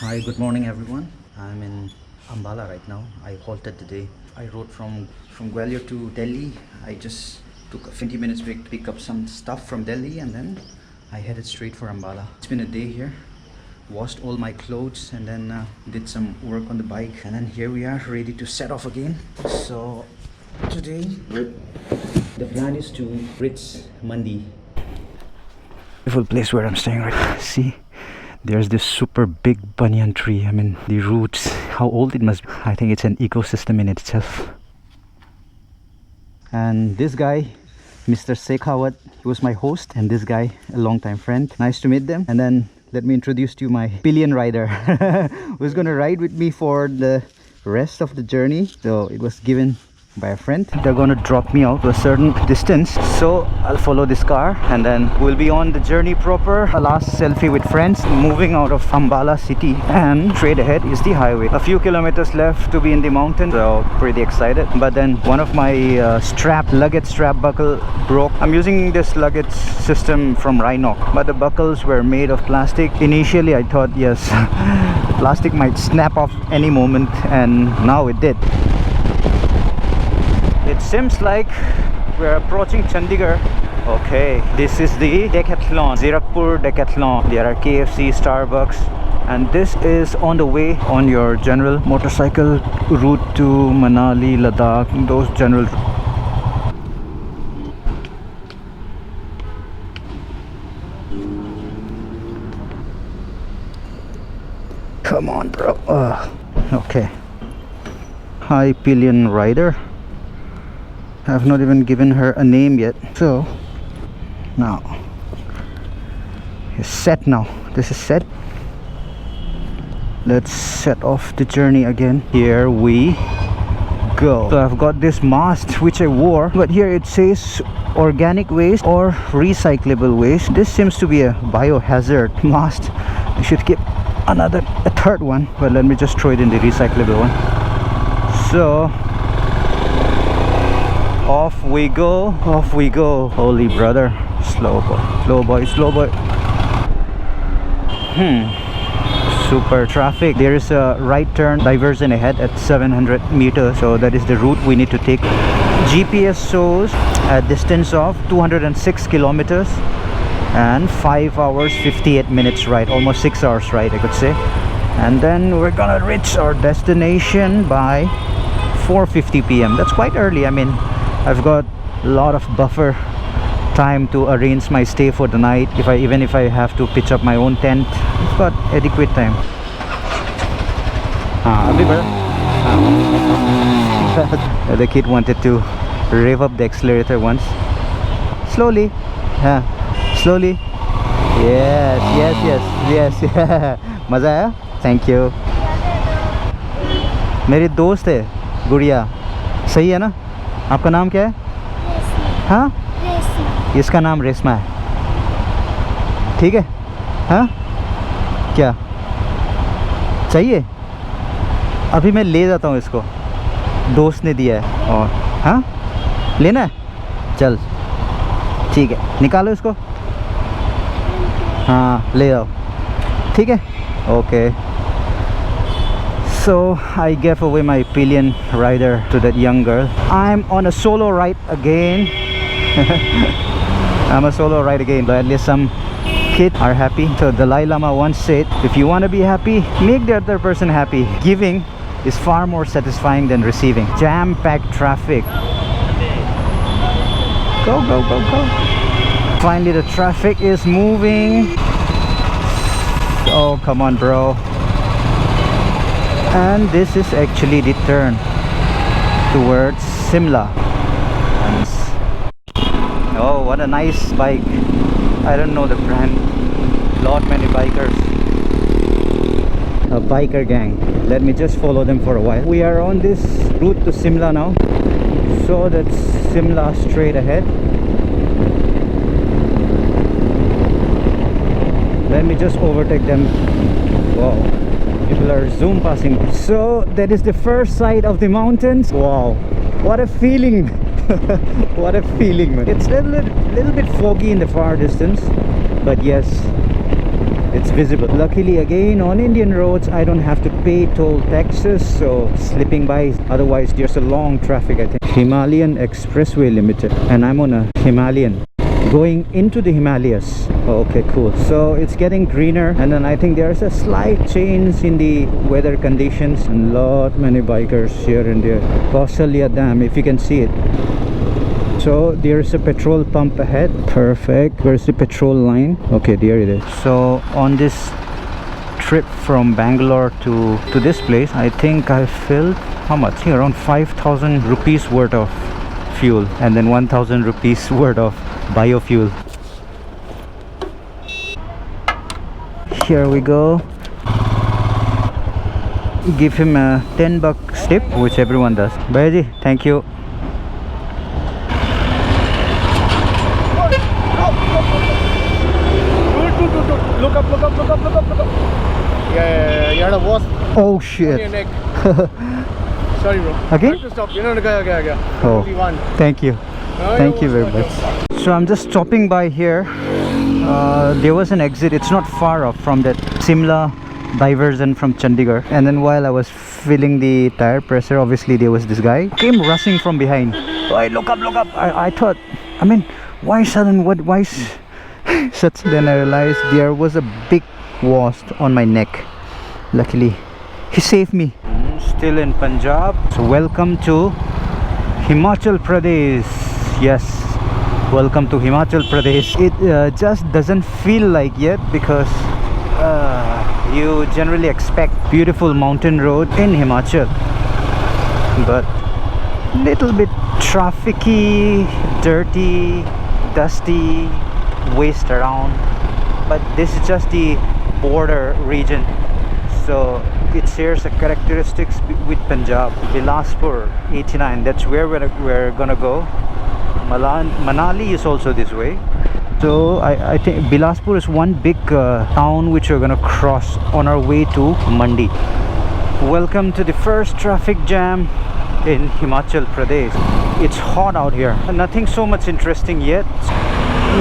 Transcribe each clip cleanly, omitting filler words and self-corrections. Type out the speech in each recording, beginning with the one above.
Hi, good morning everyone. I'm in Ambala right now. I halted today. I rode from Gwalior to Delhi. I just took a 20 minutes break to pick up some stuff from Delhi and then I headed straight for Ambala. It's been a day here. Washed all my clothes and then did some work on the bike, and then here we are ready to set off again. So today the plan is to reach Mandi. Beautiful place where I'm staying right now. See, there's this super big banyan tree. I mean, the roots, how old it must be. I think it's an ecosystem in itself. And this guy, Mr. Sekhawat, he was my host, and this guy, a long-time friend. Nice to meet them. And then let me introduce to you my pillion rider who's gonna ride with me for the rest of the journey. So it was given by a friend. They're gonna drop me out to a certain distance, so I'll follow this car and then we'll be on the journey proper. A last selfie with friends, moving out of Ambala city, and straight ahead is the highway. A few kilometers left to be in the mountain, so pretty excited. But then one of my luggage strap buckle broke. I'm using this luggage system from Rhinoc, but the buckles were made of plastic. Initially I thought, yes, plastic might snap off any moment, and now it did. It seems like we're approaching Chandigarh. Okay, this is the Decathlon, Zirakpur Decathlon. There are KFC, Starbucks, and this is on the way on your general motorcycle route to Manali, Ladakh, those general. Come on, bro. Okay. Hi, pillion rider. I have not even given her a name yet. So now it's set. Now this is set. Let's set off the journey again. Here we go. So I've got this mask which I wore, but here it says organic waste or recyclable waste. This seems to be a biohazard mask. I should keep a third one, but let me just throw it in the recyclable one. So off we go, off we go. Holy brother, slow boy, slow boy, slow boy. Super traffic. There is a right turn diversion ahead at 700 meters, so that is the route we need to take. GPS shows a distance of 206 kilometers and 5 hours 58 minutes ride, almost 6 hours ride I could say. And then we're gonna reach our destination by 4:50 p.m. That's quite early. I mean, I've got a lot of buffer time to arrange my stay for the night. Even if I have to pitch up my own tent, I've got adequate time. The kid wanted to rev up the accelerator once. Slowly. Slowly. Yes. मजा आया? Thank you. मेरी दोस्त है गुड़िया. सही है ना? आपका नाम क्या है? हाँ, इसका नाम रेशमा है. ठीक है? हाँ, क्या चाहिए? अभी मैं ले जाता हूँ इसको, दोस्त ने दिया है. और हाँ, लेना है? चल ठीक है, निकालो इसको. हाँ, ले जाओ. ठीक है? Okay. So I gave away my pillion rider to that young girl. I'm on a solo ride again. I'm a solo ride again, but at least some kids are happy. So the Dalai Lama once said, if you want to be happy, make the other person happy. Giving is far more satisfying than receiving. Jam-packed traffic. Go, go, go, go. Finally the traffic is moving. Oh, come on, bro. And this is actually the turn towards Simla. Oh, what a nice bike. I don't know the brand. Lot many bikers. A biker gang. Let me just follow them for a while. We are on this route to Simla now. So that's Simla straight ahead. Let me just overtake them. Wow, people are zoom passing. So that is the first side of the mountains. Wow, what a feeling. What a feeling, man. It's a little bit foggy in the far distance, but yes, it's visible. Luckily again, on Indian roads I don't have to pay toll taxes, so slipping by, otherwise there's a long traffic. I think Himalayan Expressway Limited, and I'm on a Himalayan going into the Himalayas. Okay, cool. So it's getting greener, and then I think there's a slight change in the weather conditions, and lot many bikers here and there. Kausalya Dam, if you can see it. So there's a petrol pump ahead. Perfect. Where's the petrol line? Okay, there it is. So on this trip from Bangalore to this place, I think I filled how much? Around 5,000 rupees worth of fuel, and then 1,000 rupees worth of biofuel. Here we go. Give him a 10 bucks tip, which everyone does. Bayaji, thank you. Look up, look up, look up, look up, look up. Yeah, you had a wasp Oh on shit. your neck. Sorry, bro. Again? You have to stop. You know, okay. Oh, Only one. thank you. No, Thank you you very almost much. got So I'm just stopping by here. There was an exit. It's not far off from that Simla diversion from Chandigarh. And then while I was filling the tire pressure, obviously there was this guy came rushing from behind. Oh, look up, look up. I thought, I mean, why sudden? Why such? Then I realized there was a big wasp on my neck. Luckily, he saved me. Still in Punjab. So welcome to Himachal Pradesh. Yes, welcome to Himachal Pradesh. It just doesn't feel like yet, because you generally expect beautiful mountain road in Himachal, but little bit trafficy, dirty, dusty, waste around. But this is just the border region, so it shares the characteristics with Punjab. Bilaspur 89, that's where we're gonna go. Manali is also this way. So I think Bilaspur is one big town which we're gonna cross on our way to Mandi. Welcome to the first traffic jam in Himachal Pradesh. It's hot out here. Nothing so much interesting yet.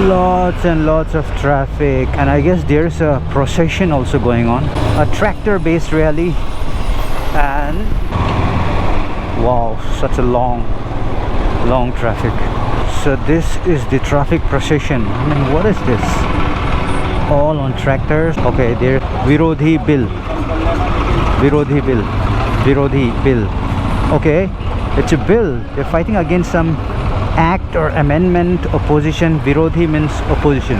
Lots and lots of traffic, and I guess there's a procession also going on, a tractor based rally. And wow, such a long traffic. So this is the traffic procession. I mean, what is this? All on tractors. Okay, there's Virodhi Bill. Okay, it's a bill. They're fighting against some act or amendment. Opposition. Virodhi means opposition.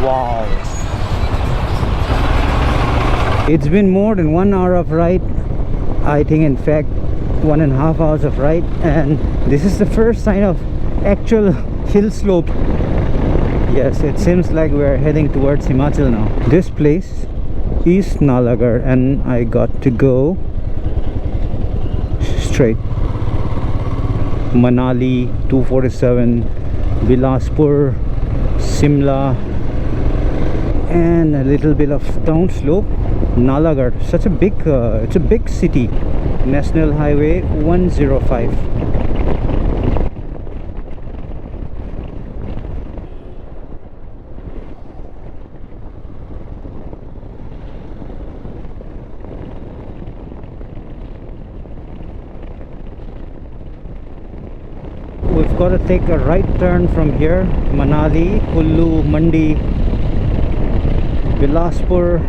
Wow. It's been more than 1 hour of ride. I think in fact 1.5 hours of ride, and this is the first sign of actual hill slope. Yes, it seems like we're heading towards Himachal now. This place is Nalagarh, and I got to go straight. Manali 247, Bilaspur, Simla, and a little bit of down slope. Nalagarh, such a big it's a big city. National Highway 105. We've got to take a right turn from here. Manali, Kullu, Mandi, Bilaspur,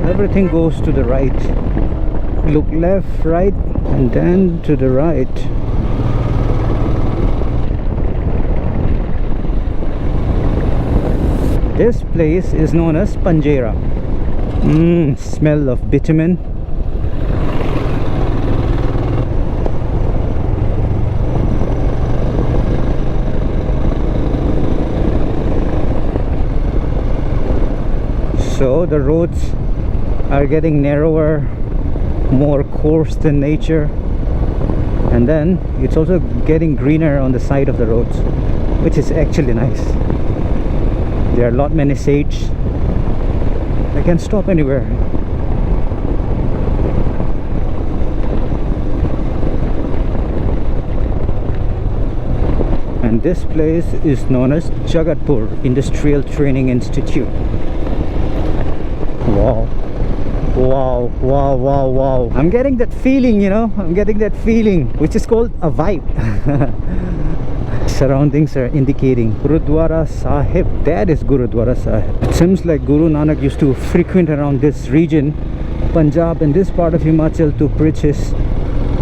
everything goes to the right. Look left, right, and then to the right. This place is known as Panjera. Smell of bitumen. So the roads are getting narrower, more coarse than nature, and then it's also getting greener on the side of the roads, which is actually nice. There are a lot many sage. I can stop anywhere. And this place is known as Jagatpur Industrial Training Institute. Wow. Wow, wow, wow, wow. I'm getting that feeling, you know, I'm getting that feeling, which is called a vibe. Surroundings are indicating Gurudwara Sahib. That is Gurudwara Sahib. It seems like Guru Nanak used to frequent around this region, Punjab and this part of Himachal, to preach his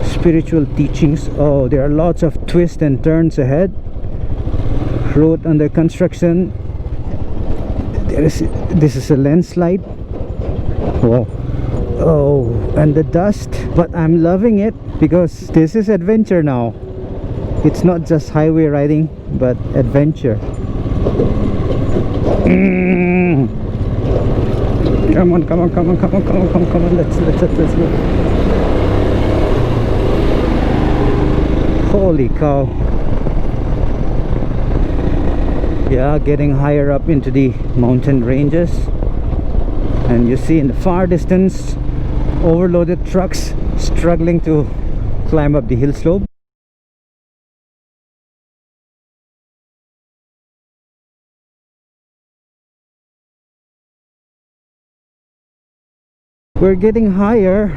spiritual teachings. Oh, there are lots of twists and turns ahead. Road under construction. This is a landslide. Wow. Oh, and the dust. But I'm loving it because this is adventure now. It's not just highway riding, but adventure. Come on, come on, come on, come on, come on, come on, come on. Let's go. Holy cow. Yeah, getting higher up into the mountain ranges. And you see in the far distance overloaded trucks struggling to climb up the hill slope. We're getting higher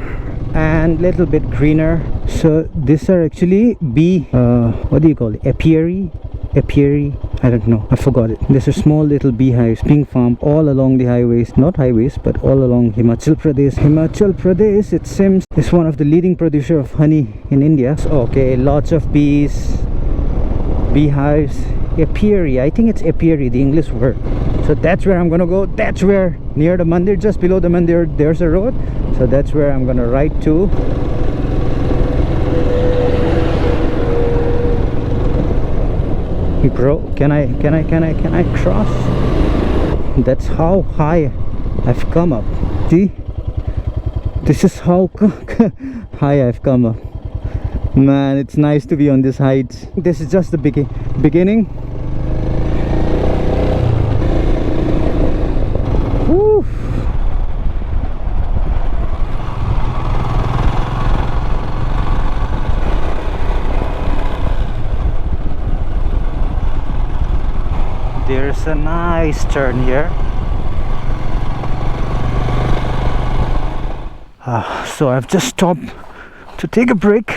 and little bit greener. So these are actually bee, what do you call it? Apiary? I don't know, I forgot it. There's a small little beehives being farmed all along the highways, not highways, but all along Himachal Pradesh. Himachal Pradesh, it seems, is one of the leading producer of honey in India. So, okay, lots of bees, beehives. Apiary, I think it's apiary, the English word. So that's where I'm gonna go. That's where, near the mandir, just below the mandir, there's a road. So that's where I'm gonna ride to. Bro, can I cross? That's how high I've come up. See, this is how high I've come up. Man, it's nice to be on this height. This is just the beginning. Woo. There's a nice turn here. So I've just stopped to take a break.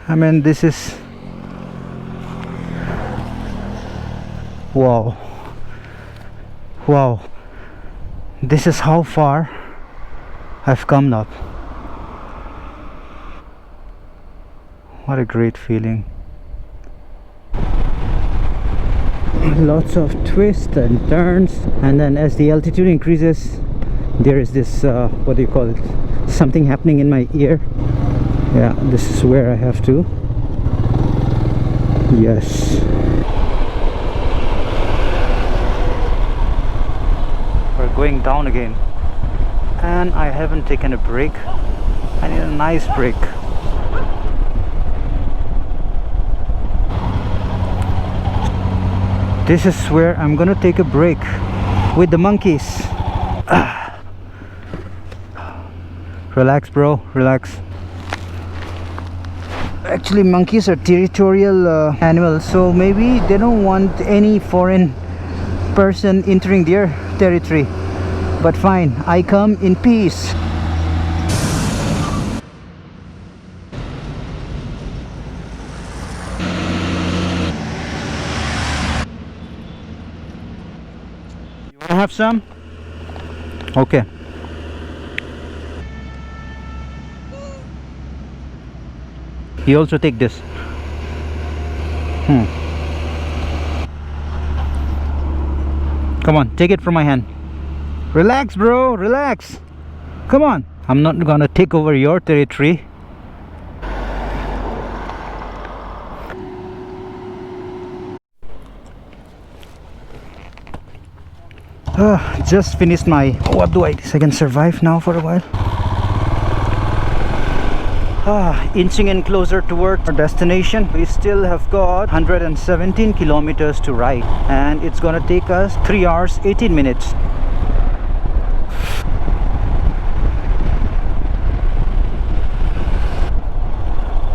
I mean, this is wow. This is how far I've come up. What a great feeling. Lots of twists and turns, and then as the altitude increases, there is this what do you call it, something happening in my ear. Yeah, this is where I have to, yes, we're going down again, and I haven't taken a break. I need a nice break. This is where I'm gonna take a break with the monkeys. Relax, bro, relax. Actually, monkeys are territorial animals, so maybe they don't want any foreign person entering their territory. But fine, I come in peace. You wanna have some? Okay. You also take this. Come on, take it from my hand. Relax, bro, relax. Come on. I'm not gonna take over your territory. Just finished my, what do I guess I can survive now for a while. Inching in closer toward our destination. We still have got 117 kilometers to ride, and it's gonna take us 3 hours 18 minutes.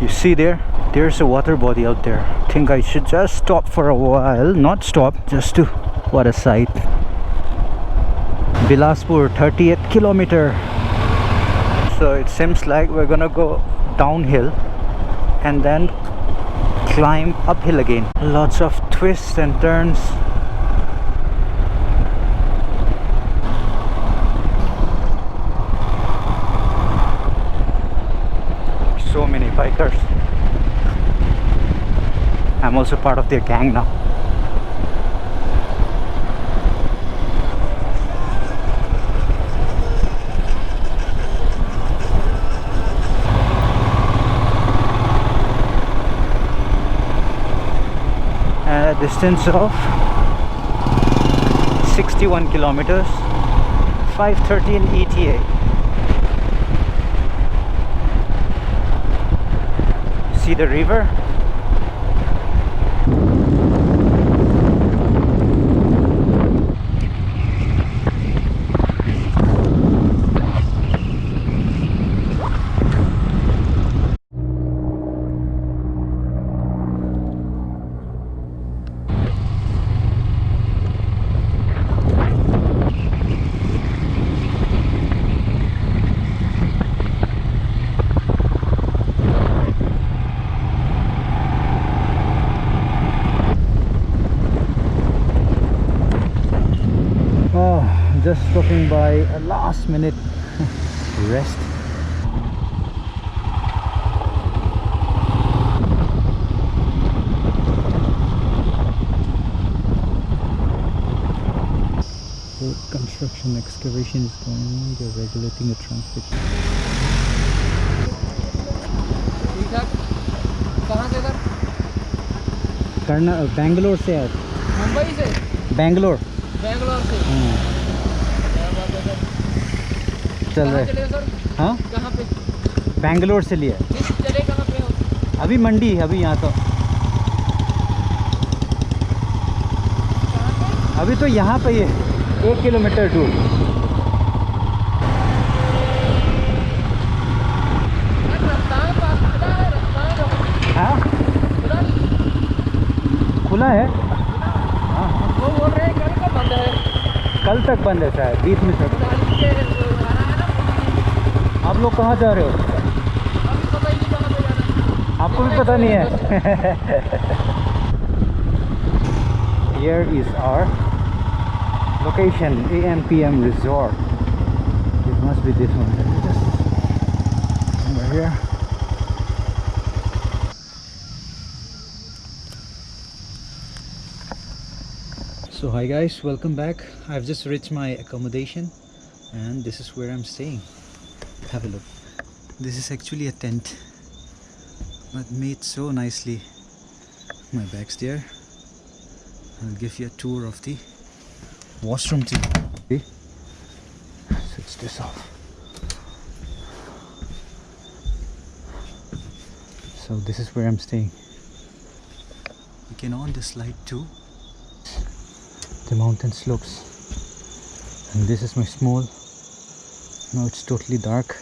You see there, There's a water body out there. I think I should just stop for a while. Not stop, just to... What a sight. Bilaspur, 30th kilometer. So it seems like we're gonna go downhill and then climb uphill again. Lots of twists and turns. So many bikers. I'm also part of their gang now. At a distance of 61 kilometers, 513 ETA. See the river? Just stopping by a last minute rest. Road construction excavation is going on. They're regulating the traffic. Bangalore से आए. मुंबई से. Bangalore. Bangalore से. चल रहे. Sir? हाँ? कहाँ पे? बैंगलोर से लिया. चले कहाँ पे हो? अभी मंडी, अभी यहाँ तो. अभी तो यहाँ पे ये 1 किलोमीटर दूर. हाँ? खुला है? हाँ. वो बोल रहे हैं कल का बंद है. कल तक बंद है शायद, 20 मिनट तक. आप लोग कहाँ जा रहे हो? आपको भी पता नहीं है. Here is our location, AM/PM resort. It must be this one. Just over here. So hi guys, welcome back. I've just reached my accommodation and this is where I'm staying. Have a look. This is actually a tent, but made so nicely. My bag's there. I'll give you a tour of the washroom too. Okay. Switch this off. So this is where I'm staying. You can on the slide too. The mountain slopes. And this is my small. Now it's totally dark.